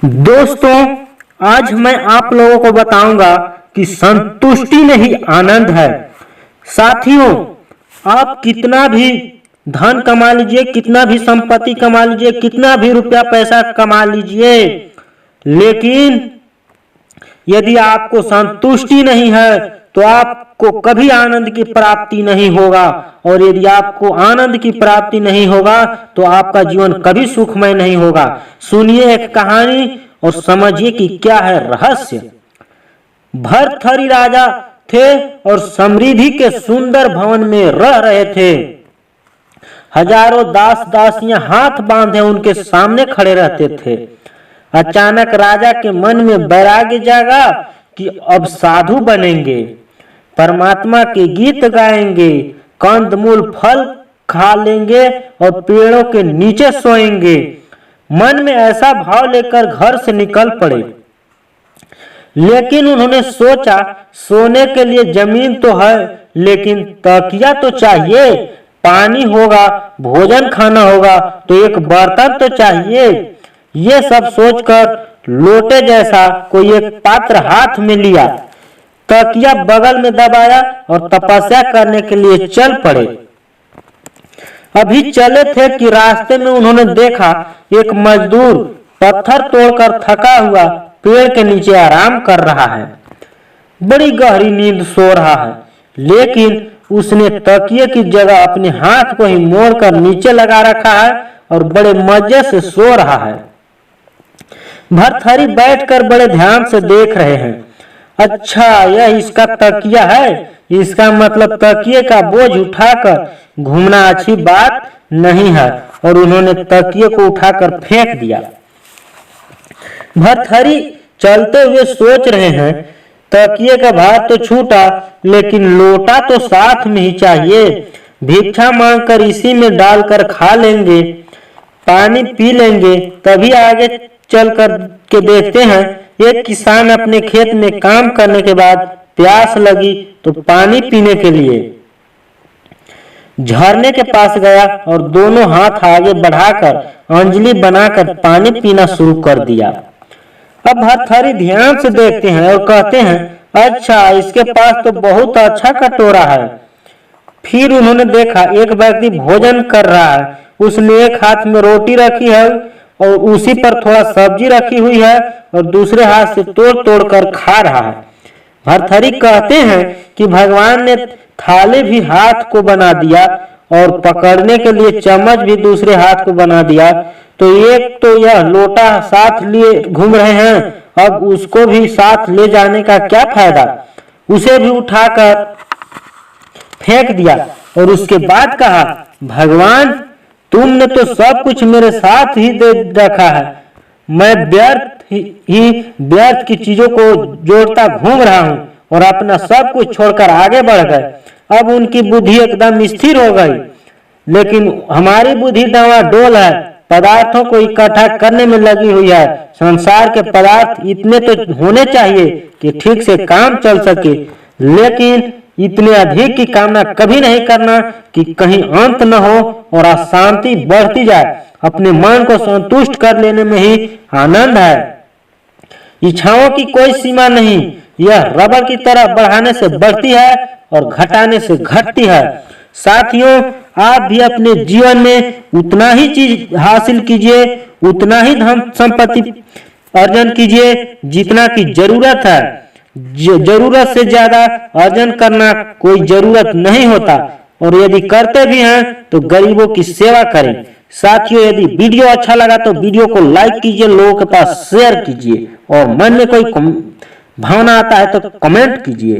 दोस्तों, आज मैं आप लोगों को बताऊंगा कि संतुष्टि में ही आनंद है। साथियों, आप कितना भी धन कमा लीजिए, कितना भी संपत्ति कमा लीजिए, कितना भी रुपया पैसा कमा लीजिए, लेकिन यदि आपको संतुष्टि नहीं है तो आपको कभी आनंद की प्राप्ति नहीं होगा। और यदि आपको आनंद की प्राप्ति नहीं होगा तो आपका जीवन कभी सुखमय नहीं होगा। सुनिए एक कहानी और समझिए कि क्या है रहस्य। भर्तहरि राजा थे और समृद्धि के सुंदर भवन में रह रहे थे। हजारों दास दासियां हाथ बांधे उनके सामने खड़े रहते थे। अचानक राजा के मन में वैराग्य जागा कि अब साधु बनेंगे, परमात्मा के गीत गाएंगे, कंदमूल फल खा लेंगे और पेड़ों के नीचे सोएंगे। मन में ऐसा भाव लेकर घर से निकल पड़े। लेकिन उन्होंने सोचा, सोने के लिए जमीन तो है, लेकिन तकिया तो चाहिए, पानी होगा, भोजन खाना होगा तो एक बर्तन तो चाहिए। ये सब सोचकर लोटे जैसा कोई एक पात्र हाथ में लिया, तकिया बगल में दबाया और तपस्या करने के लिए चल पड़े। अभी चले थे कि रास्ते में उन्होंने देखा एक मजदूर पत्थर तोड़कर थका हुआ पेड़ के नीचे आराम कर रहा है। बड़ी गहरी नींद सो रहा है, लेकिन उसने तकिए की जगह अपने हाथ को ही मोड़कर नीचे लगा रखा है और बड़े मजे से सो रहा है। भर्तहरि बैठकर बड़े ध्यान से देख रहे हैं। अच्छा, यह इसका तकिया है, इसका मतलब तकिए का बोझ उठाकर घूमना अच्छी बात नहीं है। और उन्होंने तकिए को उठाकर फेंक दिया। भर्तहरि चलते हुए सोच रहे हैं, तकिए का भार तो छूटा, लेकिन लोटा तो साथ में ही चाहिए। भिक्षा मांगकर इसी में डालकर खा लेंगे, पानी पी लेंगे, तभी आगे चलकर के देखते हैं। एक किसान अपने खेत में काम करने के बाद प्यास लगी तो पानी पीने के लिए झरने के पास गया और दोनों हाथ आगे बढ़ाकर अंजलि बनाकर पानी पीना शुरू कर दिया। अब भर्तहरि ध्यान से देखते हैं और कहते हैं, अच्छा, इसके पास तो बहुत अच्छा कटोरा है। फिर उन्होंने देखा एक व्यक्ति भोजन कर रहा है। उसने एक हाथ में रोटी रखी है और उसी पर थोड़ा सब्जी रखी हुई है और दूसरे हाथ से तोड़ तोड़ कर खा रहा है। भर्तहरि कहते हैं कि भगवान ने थाली भी हाथ को बना दिया और पकड़ने के लिए चम्मच भी दूसरे हाथ को बना दिया। तो एक तो यह लोटा साथ लिए घूम रहे हैं, अब उसको भी साथ ले जाने का क्या फायदा। उसे भी उठाकर फेंक दिया और उसके बाद कहा, भगवान, तुमने तो सब कुछ मेरे साथ ही दे रखा है। मैं व्यर्थ की चीजों को जोड़ता घूम रहा हूँ और अपना सब कुछ छोड़कर आगे बढ़ गए। अब उनकी बुद्धि एकदम स्थिर हो गई, लेकिन हमारी बुद्धि डावाडोल है, पदार्थों को इकट्ठा करने में लगी हुई है। संसार के पदार्थ इतने तो होने चाहिए कि ठीक से काम चल सके, लेकिन इतने अधिक की कामना कभी नहीं करना कि कहीं अंत न हो और अशांति बढ़ती जाए। अपने मन को संतुष्ट कर लेने में ही आनंद है। इच्छाओं की कोई सीमा नहीं, यह रबर की तरह बढ़ाने से बढ़ती है और घटाने से घटती है। साथियों, आप भी अपने जीवन में उतना ही चीज हासिल कीजिए, उतना ही धन संपत्ति अर्जन कीजिए जितना की जरूरत है। जरूरत से ज्यादा अर्जन करना कोई जरूरत नहीं होता, और यदि करते भी हैं तो गरीबों की सेवा करें। साथियों, यदि वीडियो अच्छा लगा तो वीडियो को लाइक कीजिए, लोगों के पास शेयर कीजिए और मन में कोई भावना आता है तो कमेंट कीजिए।